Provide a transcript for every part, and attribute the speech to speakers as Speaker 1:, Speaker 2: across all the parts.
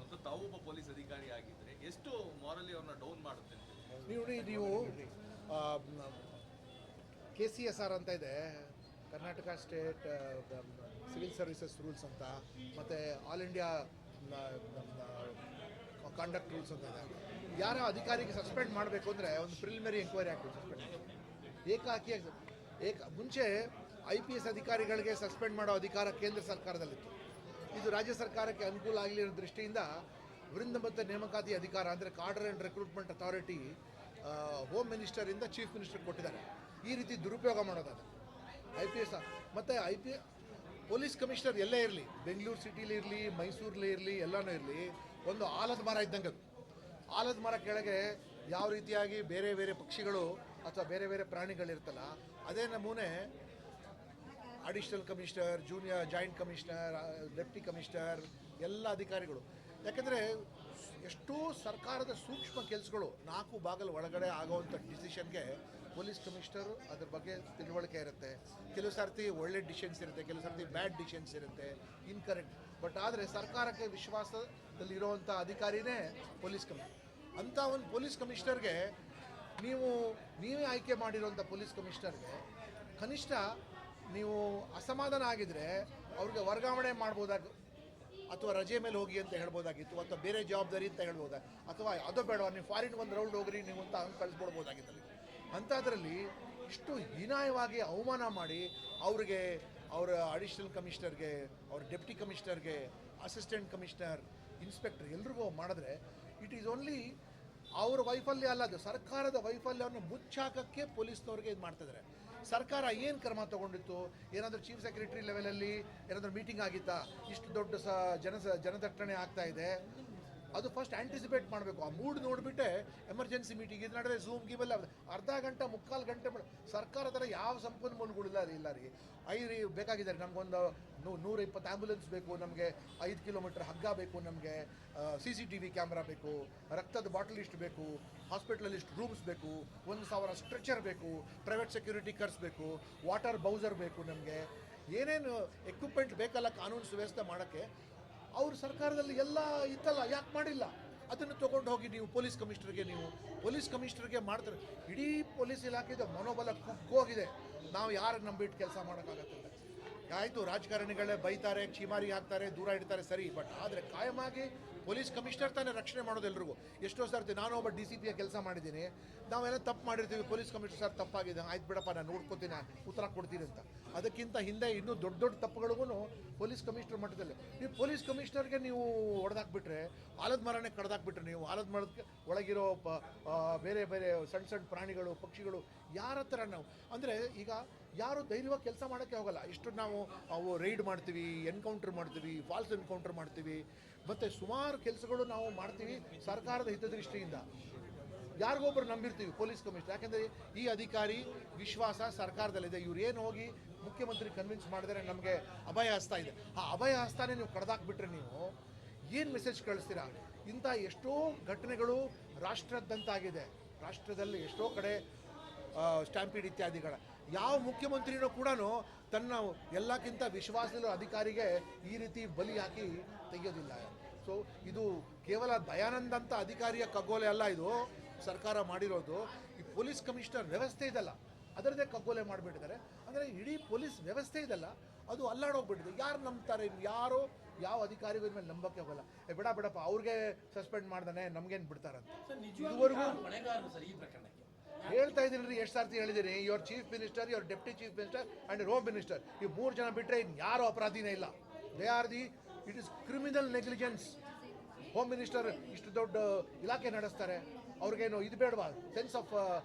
Speaker 1: ಮತ್ತು ತಾವು ಒಬ್ಬ ಪೊಲೀಸ್ ಅಧಿಕಾರಿ ಆಗಿದ್ರೆ ಎಷ್ಟು ಮಾರಲಿ ಅವ್ರನ್ನ ಡೌನ್ ಮಾಡುತ್ತೆ?
Speaker 2: ನೀವು KCSR ಅಂತ ಇದೆ, Karnataka state civil services rules ಅಂತ, ಮತ್ತು ಆಲ್ ಇಂಡಿಯಾ ಕಾಂಡಕ್ಟ್ ರೂಲ್ಸ್ ಅಂತ ಇದೆ. ಯಾರ ಅಧಿಕಾರಿಗೆ ಸಸ್ಪೆಂಡ್ ಮಾಡಬೇಕು ಅಂದರೆ ಒಂದು ಪ್ರಿಲಿಮಿನರಿ ಎಂಕ್ವೈರಿ ಆಗ್ತದೆ ಸಸ್ಪೆಂಡ್ ಮುಂಚೆ IPS ಅಧಿಕಾರಿಗಳಿಗೆ ಸಸ್ಪೆಂಡ್ ಮಾಡೋ ಅಧಿಕಾರ ಕೇಂದ್ರ ಸರ್ಕಾರದಲ್ಲಿತ್ತು. ಇದು ರಾಜ್ಯ ಸರ್ಕಾರಕ್ಕೆ ಅನುಕೂಲ ಆಗಲಿ ಅನ್ನೋ ದೃಷ್ಟಿಯಿಂದ ವೃಂದ ಮತ್ತು ನೇಮಕಾತಿ ಅಧಿಕಾರ ಅಂದರೆ cadre and recruitment authority home ಮಿನಿಸ್ಟರಿಂದ ಚೀಫ್ ಮಿನಿಸ್ಟರ್ ಕೊಟ್ಟಿದ್ದಾರೆ. ಈ ರೀತಿ ದುರುಪಯೋಗ ಮಾಡೋದಾದ IPS ಮತ್ತು ಪೊಲೀಸ್ ಕಮಿಷನರ್ ಎಲ್ಲೇ ಇರಲಿ, ಬೆಂಗಳೂರು ಸಿಟಿಲಿ ಇರಲಿ, ಮೈಸೂರಲ್ಲಿ ಇರಲಿ, ಎಲ್ಲನೂ ಇರಲಿ, ಒಂದು ಆಲದ ಮರ ಇದ್ದಂಗೆ. ಅದು ಆಲದ ಮರ ಕೆಳಗೆ ಯಾವ ರೀತಿಯಾಗಿ ಬೇರೆ ಬೇರೆ ಪಕ್ಷಿಗಳು ಅಥವಾ ಬೇರೆ ಬೇರೆ ಪ್ರಾಣಿಗಳಿರ್ತಲ್ಲ, ಅದೇ ನಮೂನೆ additional commissioner, joint commissioner, deputy commissioner ಎಲ್ಲ ಅಧಿಕಾರಿಗಳು. ಯಾಕೆಂದರೆ ಎಷ್ಟೋ ಸರ್ಕಾರದ ಸೂಕ್ಷ್ಮ ಕೆಲಸಗಳು 4 ಬಾಗಿಲು ಒಳಗಡೆ ಆಗೋವಂಥ ಡಿಸಿಷನ್ಗೆ ಪೊಲೀಸ್ ಕಮಿಷನರು ಅದ್ರ ಬಗ್ಗೆ ತಿಳುವಳಿಕೆ ಇರುತ್ತೆ. ಕೆಲವು ಸರ್ತಿ ಒಳ್ಳೆ ಡಿಸಿಷನ್ಸ್ ಇರುತ್ತೆ, ಕೆಲವು ಸರ್ತಿ ಬ್ಯಾಡ್ ಡಿಸಿಷನ್ಸ್ ಇರುತ್ತೆ, ಇನ್ಕರೆಕ್ಟ್. ಬಟ್ ಆದರೆ ಸರ್ಕಾರಕ್ಕೆ ವಿಶ್ವಾಸದಲ್ಲಿರೋವಂಥ ಅಧಿಕಾರಿನೇ ಪೊಲೀಸ್ ಕಮಿಷನರ್. ಅಂಥ ಒಂದು ಪೊಲೀಸ್ ಕಮಿಷನರ್ಗೆ ನೀವೇ ಆಯ್ಕೆ ಮಾಡಿರೋಂಥ ಪೊಲೀಸ್ ಕಮಿಷನರ್ಗೆ ಕನಿಷ್ಠ ನೀವು ಅಸಮಾಧಾನ ಆಗಿದ್ದರೆ ಅವ್ರಿಗೆ ವರ್ಗಾವಣೆ ಮಾಡ್ಬೋದಾಗ, ಅಥವಾ ರಜೆ ಮೇಲೆ ಹೋಗಿ ಅಂತ ಹೇಳ್ಬೋದಾಗಿತ್ತು, ಅಥವಾ ಬೇರೆ ಜವಾಬ್ದಾರಿ ಅಂತ ಹೇಳ್ಬೋದಾ, ಅಥವಾ ಅದು ಬೇಡ ನೀವು ಫಾರಿನ್ ಒಂದು ರೌಂಡ್ ಹೋಗ್ರಿ ನೀವು ಅಂತ ಹಂಗೆ ಕಳಿಸ್ಬಿಡ್ಬೋದಾಗಿತ್ತಲ್ಲಿ. ಅಂಥದ್ರಲ್ಲಿ ಇಷ್ಟು ಹೀನಾಯವಾಗಿ ಅವಮಾನ ಮಾಡಿ ಅವರ ಅಡಿಷನಲ್ ಕಮಿಷನರ್ಗೆ, ಅವ್ರ ಡೆಪ್ಟಿ ಕಮಿಷನರ್ಗೆ, ಅಸಿಸ್ಟೆಂಟ್ ಕಮಿಷನರ್, ಇನ್ಸ್ಪೆಕ್ಟರ್ ಎಲ್ರಿಗೂ ಮಾಡಿದ್ರೆ ಇಟ್ ಈಸ್ ಓನ್ಲಿ ಅವ್ರ ವೈಫಲ್ಯ ಅಲ್ಲ, ಅದು ಸರ್ಕಾರದ ವೈಫಲ್ಯವನ್ನು ಮುಚ್ಚಾಕಕ್ಕೆ ಪೊಲೀಸ್ನವ್ರಿಗೆ ಇದು ಮಾಡ್ತಿದ್ದಾರೆ. ಸರ್ಕಾರ ಏನು ಕ್ರಮ ತೊಗೊಂಡಿತ್ತು? ಏನಾದರೂ ಚೀಫ್ ಸೆಕ್ರೆಟರಿ ಲೆವೆಲಲ್ಲಿ ಏನಾದರೂ ಮೀಟಿಂಗ್ ಆಗಿತ್ತಾ? ಇಷ್ಟು ದೊಡ್ಡ ಜನದಟ್ಟಣೆ ಆಗ್ತಾ ಇದೆ, ಅದು ಫಸ್ಟ್ ಆ್ಯಂಟಿಸಿಪೇಟ್ ಮಾಡಬೇಕು. ಆ ಮೂಡ್ ನೋಡಿಬಿಟ್ಟೆ ಎಮರ್ಜೆನ್ಸಿ ಮೀಟಿಂಗ್ ಇದು ನಡೆದ್ರೆ ಝೂಮ್ ಗೀಮೆಲ್ಲ ಅರ್ಧ ಗಂಟೆ 3/4 ಗಂಟೆ ಸರ್ಕಾರ ಥರ ಯಾವ ಸಂಪನ್ಮೂಲಗಳಿಲ್ಲ ರೀ. ಬೇಕಾಗಿದ್ದಾರೆ ನಮಗೊಂದು 120 ಆ್ಯಂಬುಲೆನ್ಸ್ ಬೇಕು, ನಮಗೆ 5 ಕಿಲೋಮೀಟರ್ ಹಗ್ಗ ಬೇಕು, ನಮಗೆ CCTV ಕ್ಯಾಮ್ರಾ ಬೇಕು, ರಕ್ತದ ಬಾಟಲ್ ಇಷ್ಟು ಬೇಕು, ಹಾಸ್ಪಿಟ್ಲಲ್ಲಿ ಇಷ್ಟು ರೂಮ್ಸ್ ಬೇಕು, 1000 ಸ್ಟ್ರೆಚರ್ ಬೇಕು, ಪ್ರೈವೇಟ್ ಸೆಕ್ಯೂರಿಟಿ ಕರ್ಸ್ ಬೇಕು, ವಾಟರ್ ಬೌಸರ್ ಬೇಕು, ನಮಗೆ ಏನೇನು ಎಕ್ವಿಪ್ಮೆಂಟ್ ಬೇಕಲ್ಲ ಕಾನೂನು ಸುವ್ಯವಸ್ಥೆ ಮಾಡೋಕ್ಕೆ. ಅವ್ರ ಸರ್ಕಾರದಲ್ಲಿ ಎಲ್ಲ ಇತ್ತಲ್ಲ, ಯಾಕೆ ಮಾಡಿಲ್ಲ? ಅದನ್ನು ತೊಗೊಂಡು ಹೋಗಿ ನೀವು ಪೊಲೀಸ್ ಕಮಿಷನರ್ಗೆ ಮಾಡ್ತಾರೆ. ಇಡೀ ಪೊಲೀಸ್ ಇಲಾಖೆದ ಮನೋಬಲ ಕುಗ್ಗೋಗಿದೆ. ನಾವು ಯಾರು ನಂಬಿಟ್ಟು ಕೆಲಸ ಮಾಡೋಕ್ಕಾಗತ್ತಿಲ್ಲ. ಆಯಿತು, ರಾಜಕಾರಣಿಗಳೇ ಬೈತಾರೆ, ಚೀಮಾರಿ ಹಾಕ್ತಾರೆ, ದೂರ ಇಡ್ತಾರೆ, ಸರಿ. ಬಟ್ ಆದರೆ ಕಾಯಮಾಗಿ ಪೊಲೀಸ್ ಕಮಿಷನರ್ ತಾನೇ ರಕ್ಷಣೆ ಮಾಡೋದು ಎಲ್ರಿಗೂ. ಎಷ್ಟೋ ಸರ್ತಿ ನಾನು ಒಬ್ಬ DCP ಕೆಲಸ ಮಾಡಿದ್ದೀನಿ, ನಾವೆಲ್ಲ ತಪ್ಪು ಮಾಡಿರ್ತೀವಿ, ಪೊಲೀಸ್ ಕಮಿಷನರ್ ಸರ್ ತಪ್ಪಾಗಿದೆ, ಆಯ್ತು ಬಿಡಪ್ಪ ನಾನು ನೋಡ್ಕೊತೀನಿ, ಉತ್ತರ ಕೊಡ್ತೀನಿ ಅಂತ. ಅದಕ್ಕಿಂತ ಹಿಂದೆ ಇನ್ನೂ ದೊಡ್ಡ ದೊಡ್ಡ ತಪ್ಪುಗಳಿಗೂ ಪೊಲೀಸ್ ಕಮಿಷನರ್ ಮಟ್ಟದಲ್ಲಿ ನೀವು ಪೊಲೀಸ್ ಕಮಿಷನರ್ಗೆ ನೀವು ಹೊಡೆದಾಕ್ಬಿಟ್ರೆ, ಆಲದ ಮರನೇ ಕಡ್ದಾಕ್ಬಿಟ್ರೆ, ನೀವು ಆಲದ ಮರಕ್ಕೆ ಒಳಗಿರೋ ಬೇರೆ ಬೇರೆ ಸಣ್ಣ ಪ್ರಾಣಿಗಳು, ಪಕ್ಷಿಗಳು ಯಾರ ಹತ್ರ ನಾವು ಅಂದರೆ ಈಗ ಯಾರು ಧೈರ್ಯವಾಗಿ ಕೆಲಸ ಮಾಡೋಕ್ಕೆ ಹೋಗಲ್ಲ. ಇಷ್ಟು ನಾವು ರೈಡ್ ಮಾಡ್ತೀವಿ, ಎನ್ಕೌಂಟರ್ ಮಾಡ್ತೀವಿ, ಫಾಲ್ಸ್ ಎನ್ಕೌಂಟರ್ ಮಾಡ್ತೀವಿ, ಮತ್ತು ಸುಮಾರು ಕೆಲಸಗಳು ನಾವು ಮಾಡ್ತೀವಿ ಸರ್ಕಾರದ ಹಿತದೃಷ್ಟಿಯಿಂದ. ಯಾರಿಗೊಬ್ಬರು ನಂಬಿರ್ತೀವಿ ಪೊಲೀಸ್ ಕಮಿಷನರ್, ಯಾಕೆಂದರೆ ಈ ಅಧಿಕಾರಿ ವಿಶ್ವಾಸ ಸರ್ಕಾರದಲ್ಲಿದೆ. ಇವ್ರು ಏನು ಹೋಗಿ ಮುಖ್ಯಮಂತ್ರಿ ಕನ್ವಿನ್ಸ್ ಮಾಡಿದರೆ ನಮಗೆ ಅಭಯ ಹಸ್ತ ಇದೆ, ಆ ಅಭಯ ಹಸ್ತಾನೇ ನೀವು ಕಡ್ದಾಕ್ಬಿಟ್ರೆ ನೀವು ಏನು ಮೆಸೇಜ್ ಕಳಿಸ್ತೀರಾ? ಇಂಥ ಎಷ್ಟೋ ಘಟನೆಗಳು ರಾಷ್ಟ್ರದಂತಾಗಿದೆ. ರಾಷ್ಟ್ರದಲ್ಲಿ ಎಷ್ಟೋ ಕಡೆ ಸ್ಟ್ಯಾಂಪೀಡ್ ಇತ್ಯಾದಿಗಳ ಯಾವ ಮುಖ್ಯಮಂತ್ರಿನೂ ಕೂಡ ತನ್ನ ಎಲ್ಲಕ್ಕಿಂತ ವಿಶ್ವಾಸದ ಅಧಿಕಾರಿಗೆ ಈ ರೀತಿ ಬಲಿ ಹಾಕಿ ತೆಗೆಯೋದಿಲ್ಲ. ಸೊ ಇದು ಕೇವಲ ದಯಾನಂದ ಅಂತ ಅಧಿಕಾರಿಯ ಕಗ್ಗೋಲೆ ಅಲ್ಲ, ಇದು ಸರ್ಕಾರ ಮಾಡಿರೋದು. ಈ ಪೊಲೀಸ್ ಕಮಿಷನರ್ ವ್ಯವಸ್ಥೆ ಇದಲ್ಲ, ಅದರದ್ದೇ ಕಗ್ಗೋಲೆ ಮಾಡಿಬಿಟ್ಟಿದ್ದಾರೆ. ಅಂದರೆ ಇಡೀ ಪೊಲೀಸ್ ವ್ಯವಸ್ಥೆ ಇದಲ್ಲ, ಅದು ಅಲ್ಲಾಡೋಗ್ಬಿಟ್ಟಿದೆ. ಯಾರು ನಂಬ್ತಾರೆ? ಯಾರೋ ಯಾವ ಅಧಿಕಾರಿಗಳ ಮೇಲೆ ನಂಬಕ್ಕೆ ಹೋಗಲ್ಲ. ಬಿಡಪ್ಪ ಅವ್ರಿಗೆ ಸಸ್ಪೆಂಡ್ ಮಾಡ್ದಾನೆ ನಮಗೇನು ಬಿಡ್ತಾರಂತ. ಇದುವರೆಗೂ ಹೇಳ್ತಾ ಇದ್ದೀನಿ, ಎಷ್ಟು ಸರ್ತಿ ಹೇಳಿದ್ದೀನಿ, your chief minister, your deputy chief minister and home minister, ಈ 3 ಜನ ಬಿಟ್ಟರೆ ಇನ್ನು ಯಾರೂ ಅಪರಾಧಿನೇ ಇಲ್ಲ. It is criminal negligence. Home minister ಇಷ್ಟು ದೊಡ್ಡ ಇಲಾಖೆ ನಡೆಸ್ತಾರೆ, ಅವ್ರಿಗೇನು ಇದು ಬೇಡವಾ? ಸೆನ್ಸ್ ಆಫ್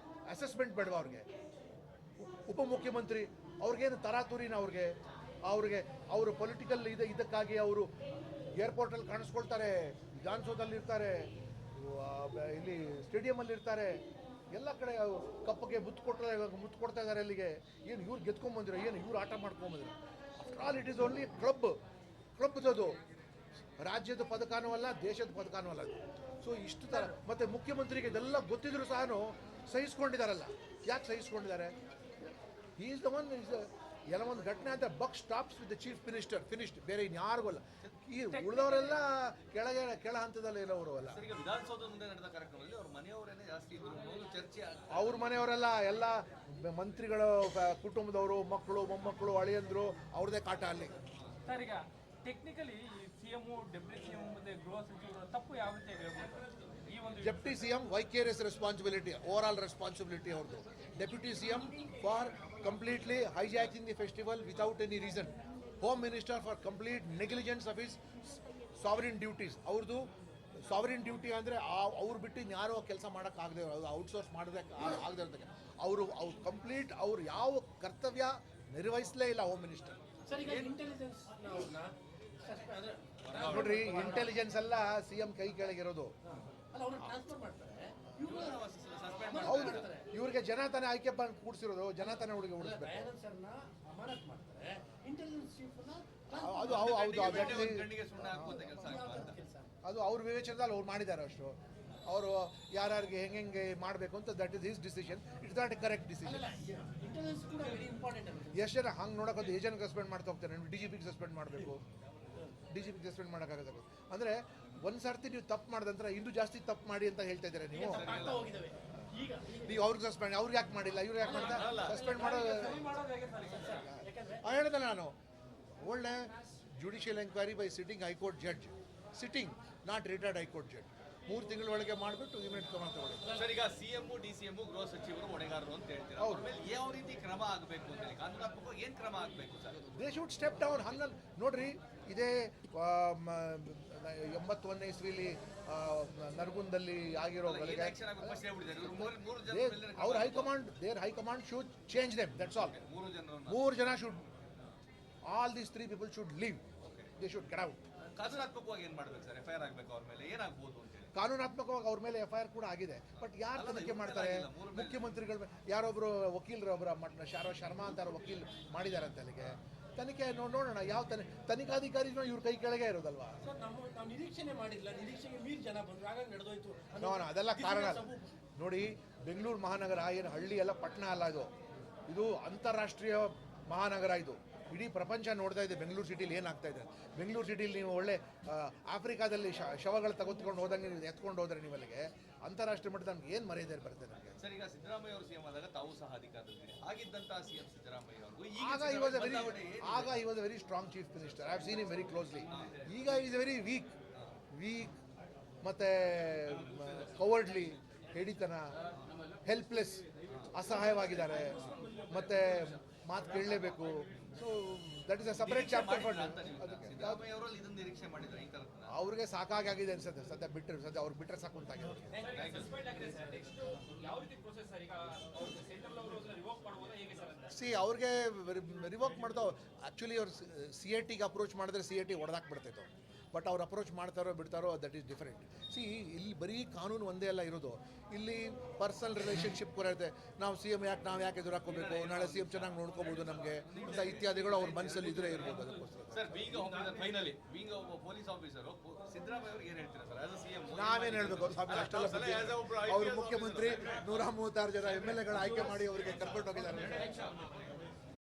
Speaker 2: ಅಸೆಸ್ಮೆಂಟ್ ಬೇಡವಾ ಅವ್ರಿಗೆ? ಉಪಮುಖ್ಯಮಂತ್ರಿ ಅವ್ರಿಗೇನು ತರಾತುರಿನ? ಅವರು ಪೊಲಿಟಿಕಲ್ ಇದಕ್ಕಾಗಿ ಅವರು ಏರ್ಪೋರ್ಟಲ್ಲಿ ಕಾಣಿಸ್ಕೊಳ್ತಾರೆ, ವಿಧಾನಸೌಧದಲ್ಲಿ ಇರ್ತಾರೆ, ಇಲ್ಲಿ ಸ್ಟೇಡಿಯಮಲ್ಲಿ ಇರ್ತಾರೆ, ಎಲ್ಲ ಕಡೆ ಕಪ್ಪಗೆ ಮುತ್ತು ಕೊಡ್ತಾ ಇದ್ದಾರೆ. ಅಲ್ಲಿಗೆ ಏನು ಇವ್ರು ಗೆದ್ಕೊಂಬಂದಿರೋ, ಏನು ಇವ್ರು ಆಟ ಮಾಡ್ಕೊಂಬಂದಿರೋ? After all it is only ಕ್ಲಬ್ದದು, ರಾಜ್ಯದ ಪದಕನೂ ಅಲ್ಲ, ದೇಶದ ಪದಕನೂ ಅಲ್ಲ. ಸೊ ಇಷ್ಟು ಥರ ಮತ್ತು ಮುಖ್ಯಮಂತ್ರಿಗೆ ಇದೆಲ್ಲ ಗೊತ್ತಿದ್ರು ಸಹ ಸಹಿಸ್ಕೊಂಡಿದ್ದಾರಲ್ಲ. ಯಾಕೆ ಸಹಿಸ್ಕೊಂಡಿದ್ದಾರೆ? He is the one. ಎಲ್ಲ ಒಂದು ಘಟನೆ ಅಂತ buck stops with the chief minister, finished. ಬೇರೆ ಇನ್ಯಾರಿಗೂ ಅಲ್ಲ. ಈ ಉಳಿದವರೆಲ್ಲ ಕೆಳ ಹಂತದಲ್ಲಿ ಇರೋರು ಅಲ್ಲ.
Speaker 1: ಸರ್, ಈಗ ವಿಧಾನಸೌಧದ ಮುಂದೆ ನಡೆದ ಕಾರ್ಯಕ್ರಮದಲ್ಲಿ ಅವ್ರ ಮನೆಯವರೇನೆ ಜಾಸ್ತಿ ಇದ್ರು ಅನ್ನೋದು ಚರ್ಚೆ ಆಗ್ತದೆ.
Speaker 2: ಅವ್ರ ಮನೆಯವರೆಲ್ಲ ಎಲ್ಲ ಮಂತ್ರಿಗಳು, ಕುಟುಂಬದವರು, ಮಕ್ಕಳು, ಮೊಮ್ಮಕ್ಕಳು, ಅಳಿಯಂದ್ರು, ಅವ್ರದೇ ಕಾಟ ಅಲ್ಲಿ.
Speaker 3: ಸರ್, ಈಗ ಟೆಕ್ನಿಕಲಿ ಸಿಎಂ, ಡೆಪ್ಯೂಟಿ ಸಿಎಂ ಮತ್ತೆ ಗೃಹ ಸಚಿವರು ತಪ್ಪು ಯಾವ ರೀತಿ ಹೇಳ್ಬೋದು? ಈ ಒಂದು
Speaker 2: deputy CM vicarious responsibility, overall responsibility ಅವ್ರದ್ದು. Deputy CM for completely hijacking the festival without any reason. Home minister for complete negligence of his sovereign duties. ಅವ್ರದ್ದು ಸಾವರಿನ್ ಡ್ಯೂಟಿ ಅಂದರೆ ಅವ್ರು ಬಿಟ್ಟು ಇನ್ಯಾರೋ ಕೆಲಸ ಮಾಡೋಕ್ಕಾಗದೆ, ಔಟ್ಸೋರ್ಸ್ ಮಾಡೋದಕ್ಕೆ ಆಗದೆ ಇರೋದಕ್ಕೆ ಅವರು ಕಂಪ್ಲೀಟ್ ಅವ್ರು ಯಾವ ಕರ್ತವ್ಯ ನಿರ್ವಹಿಸಲೇ ಇಲ್ಲ ಹೋಮ್ ಮಿನಿಸ್ಟರ್. ನೋಡ್ರಿ, ಇಂಟೆಲಿಜೆನ್ಸ್ ಎಲ್ಲ ಸಿಎಂ ಕೈ ಕೆಳಗಿರೋದು. ಹೌದು, ಇವ್ರಿಗೆ ಜನ ತಾನೇ ಆಯ್ಕೆ ಬಂದು ಕೂಡಿಸಿರೋದು, ಜನ ತಾನೇ ಹುಡುಗಿ ಉಳಿಸ್ಬೇಕು. ಅದು ಹೌದು,
Speaker 1: ಕಣ್ಣಿಗೆ ಸುಣ್ಣ ಹಾಕುವಂತ ಕೆಲಸ
Speaker 2: ಅದು ಅವ್ರ ವಿವೇಚನದಲ್ಲಿ ಅವ್ರು ಮಾಡಿದ್ದಾರೆ ಅಷ್ಟು. ಅವರು ಯಾರ್ಯಾರಿಗೆ ಹೆಂಗೆ ಮಾಡಬೇಕು ಅಂತ, that is his decision. It's not A correct decision. ಎಷ್ಟು ಜನ ಹಂಗೆ ನೋಡೋದು ಏಜೆಂಟ್ ಸಸ್ಪೆಂಡ್ ಮಾಡ್ತಾ ಹೋಗ್ತಾರೆ. DGPಗೆ ಸಸ್ಪೆಂಡ್ ಮಾಡಬೇಕು, DGPಗೆ ಸಸ್ಪೆಂಡ್ ಮಾಡೋಕ್ಕಾಗತ್ತೆ. ಅಂದರೆ ಒಂದು ಸರ್ತಿ ನೀವು ತಪ್ಪು ಮಾಡಿದಂದ್ರೆ ಇನ್ನೂ ಜಾಸ್ತಿ ತಪ್ಪು ಮಾಡಿ ಅಂತ ಹೇಳ್ತಾ ಇದ್ದಾರೆ ನೀವು. ಅವ್ರಿಗೆ ಸಸ್ಪೆಂಡ್, ಅವ್ರಿಗೆ ಯಾಕೆ ಮಾಡಿಲ್ಲ, ಇವ್ರು ಯಾಕೆ ಮಾಡಿಲ್ಲ, ಸಸ್ಪೆಂಡ್ ಮಾಡೋದು ಹೇಳಿದೆ ನಾನು. ಒಳ್ಳೆ judicial enquiry by sitting high court judge, sitting not retired high court judge, 3 ತಿಂಗಳ ಒಳಗೆ ಮಾಡಿಬಿಟ್ಟು ಇಮಿಡಿಯೇಟ್ ಕ್ರಮ ತಗೊಳ್ಳಿ.
Speaker 1: ಸರ್, ಈಗ ಸಿಎಂ, DCM, ಗೃಹ ಸಚಿವರು ಹೊಣೆಗಾರರು ಅಂತ ಹೇಳ್ತಾರೆ. ಅವ್ರ ಮೇಲೆ ಯಾವ ರೀತಿ ಕ್ರಮ ಆಗಬೇಕು ಅಂತ ಹೇಳಿ ಕಾನೂನಾತ್ಮಕವಾಗಿ ಏನು ಕ್ರಮ ಆಗಬೇಕು sir?
Speaker 2: They should step down. ಹಂಗಲ್ಲಿ ನೋಡ್ರಿ, ಇದೇ 81ನೇ ಇಸ್ವಿಲಿ ನರಗುಂದಲ್ಲಿ ಆಗಿರೋ ಅವ್ರ high command, their high command should change them, that's all. 3 ಜನ should, all these 3 people should leave, they should get out.
Speaker 1: ಕಾನೂನಾತ್ಮಕವಾಗಿ ಏನು ಮಾಡಬೇಕು ಸರ್? FIR ಆಗಬೇಕು ಅವ್ರ ಮೇಲೆ, ಏನಾಗ್ಬೋದು ಅಂತ ಹೇಳಿ?
Speaker 2: ಕಾನೂನಾತ್ಮಕವಾಗಿ ಅವ್ರ ಮೇಲೆ FIR ಕೂಡ ಆಗಿದೆ. ಬಟ್ ಯಾರು ತನಿಖೆ ಮಾಡ್ತಾರೆ? ಮುಖ್ಯಮಂತ್ರಿಗಳ ಯಾರೊಬ್ರು ವಕೀಲರು, ಒಬ್ಬರ ಶರ್ಮಾ ಅಂತ ವಕೀಲ್ ಮಾಡಿದ್ದಾರೆ ಅಂತ ಅಲ್ಲಿಗೆ ತನಿಖೆ ನೋಡೋಣ. ಯಾವ ತನಿಖಾಧಿಕಾರಿನೂ ಇವ್ರ ಕೈ ಕೆಳಗೆ ಇರೋದಲ್ವಾ?
Speaker 4: ನಿರೀಕ್ಷಣೆ ಮಾಡಿಲ್ಲ, ನಿರೀಕ್ಷೆಗೆ ಮೀರಿ ಜನ ಬಂದ್ರು, ಹಾಗಾಗಿ ನಡೆದೋಯ್ತು.
Speaker 2: ಅದೆಲ್ಲ ಕಾರಣ. ನೋಡಿ, ಬೆಂಗಳೂರು ಮಹಾನಗರ ಏನು ಹಳ್ಳಿ ಎಲ್ಲ, ಪಟ್ಟಣ ಅಲ್ಲ ಇದು ಅಂತಾರಾಷ್ಟ್ರೀಯ ಮಹಾನಗರ. ಇದು ಇಡೀ ಪ್ರಪಂಚ ನೋಡ್ತಾ ಇದೆ ಬೆಂಗಳೂರು ಸಿಟಿಲಿ ಏನಾಗ್ತಾ ಇದೆ. ಬೆಂಗಳೂರು ಸಿಟಿಲಿ ನೀವು ಒಳ್ಳೆ ಆಫ್ರಿಕಾದಲ್ಲಿ ಶವಗಳು ತೆಗೆದುಕೊಂಡು ಹೋದಂಗೆ ನೀವು ಎತ್ಕೊಂಡು ಹೋದ್ರೆ ನೀವು ಅಲ್ಲಿಗೆ ಅಂತಾರಾಷ್ಟ್ರೀಯ ಮಟ್ಟದ ನಮ್ಗೆ ಏನು ಮರ್ಯಾದೆ ಬರ್ತದೆ ನಮಗೆ.
Speaker 1: ಸರ್, ಈಗ ಸಿದ್ದರಾಮಯ್ಯ ಅವರು ಸಿಎಂ ಆದಾಗ ತಾವು ಸಹ ಅಧಿಕಾರದಲ್ಲಿ ಆಗಿದ್ದಂತಹ ಸಿಎಂ ಸಿದ್ದರಾಮಯ್ಯ ಅವರು
Speaker 2: ಆಗ he was a very strong chief minister. I have seen him very closely. ಈಗ is a very weak ಮತ್ತೆ ಕವರ್ಡ್ಲಿ, ಹೇಡಿತನ, ಹೆಲ್ಪ್ಲೆಸ್, ಅಸಹಾಯವಾಗಿದ್ದಾರೆ, ಮತ್ತೆ ಮಾತು ಕೇಳಲೇಬೇಕು. So that is a separate chapter for
Speaker 1: Siddaramaiah ಅವರಲ್ಲಿ ಇದನ್ನು ನಿರೀಕ್ಷೆ ಮಾಡಿದ್ರೆ ಈ ಥರ
Speaker 2: ಅವ್ರಿಗೆ ಸಾಕಾಗಿದೆ ಅನ್ಸುತ್ತೆ. ಸದ್ಯ ಅವ್ರು ಬಿಟ್ಟರೆ ಸಾಕು ಅಂತಾಗಿದೆ. ಅವ್ರಿಗೆ ರಿವೋಕ್ ಮಾಡ್ತಾವ. ಆ್ಯಕ್ಚುಲಿ ಅವ್ರು CATಗೆ ಅಪ್ರೋಚ್ ಮಾಡಿದ್ರೆ CAT ಹೊಡೆದಾಕ್ಬಿಡ್ತೈತೆ. ಬಟ್ ಅವ್ರು ಅಪ್ರೋಚ್ ಮಾಡ್ತಾರೋ ಬಿಡ್ತಾರೋ ದಟ್ ಈಸ್ ಡಿಫರೆಂಟ್. ಇಲ್ಲಿ ಬರೀ ಕಾನೂನು ಒಂದೇ ಅಲ್ಲ ಇರೋದು, ಇಲ್ಲಿ ಪರ್ಸನಲ್ ರಿಲೇಷನ್ಶಿಪ್ ಕೂಡ ಇರುತ್ತೆ. ನಾವು ನಾವು ಯಾಕೆ ಎದುರು ಹಾಕೋಬೇಕು, ನಾಳೆ CM ಚೆನ್ನಾಗಿ ನೋಡ್ಕೋಬಹುದು ನಮಗೆ ಅಂತ ಇತ್ಯಾದಿಗಳು ಅವ್ರ ಮನಸ್ಸಲ್ಲಿ ಇದ್ರೆ ಇರ್ಬೋದು. ಅದಕ್ಕೋಸ್ಕರ
Speaker 1: ಸರ್, ಬೀಂಗ್ ಫೈನಲಿ ಬೀಂಗ್ ಒಬ್ಬ ಪೊಲೀಸ್ ಆಫೀಸರ್ ಸಿದ್ದರಾಮಯ್ಯ ಅವ್ರಿಗೆ ಏನು ಹೇಳ್ತೀರಾ ಸರ್ ಆಸ್ ಅ ಸಿಎಂ?
Speaker 2: ನಾವೇನು ಹೇಳಬೇಕು ಸ್ವಾಮಿ, ಅಷ್ಟೆಲ್ಲ ಅವ್ರ ಮುಖ್ಯಮಂತ್ರಿ 136 ಜನ MLAಗಳ ಆಯ್ಕೆ ಮಾಡಿ ಅವರಿಗೆ ಕರ್ಕೊಂಡು ಹೋಗಿದ್ದಾರೆ.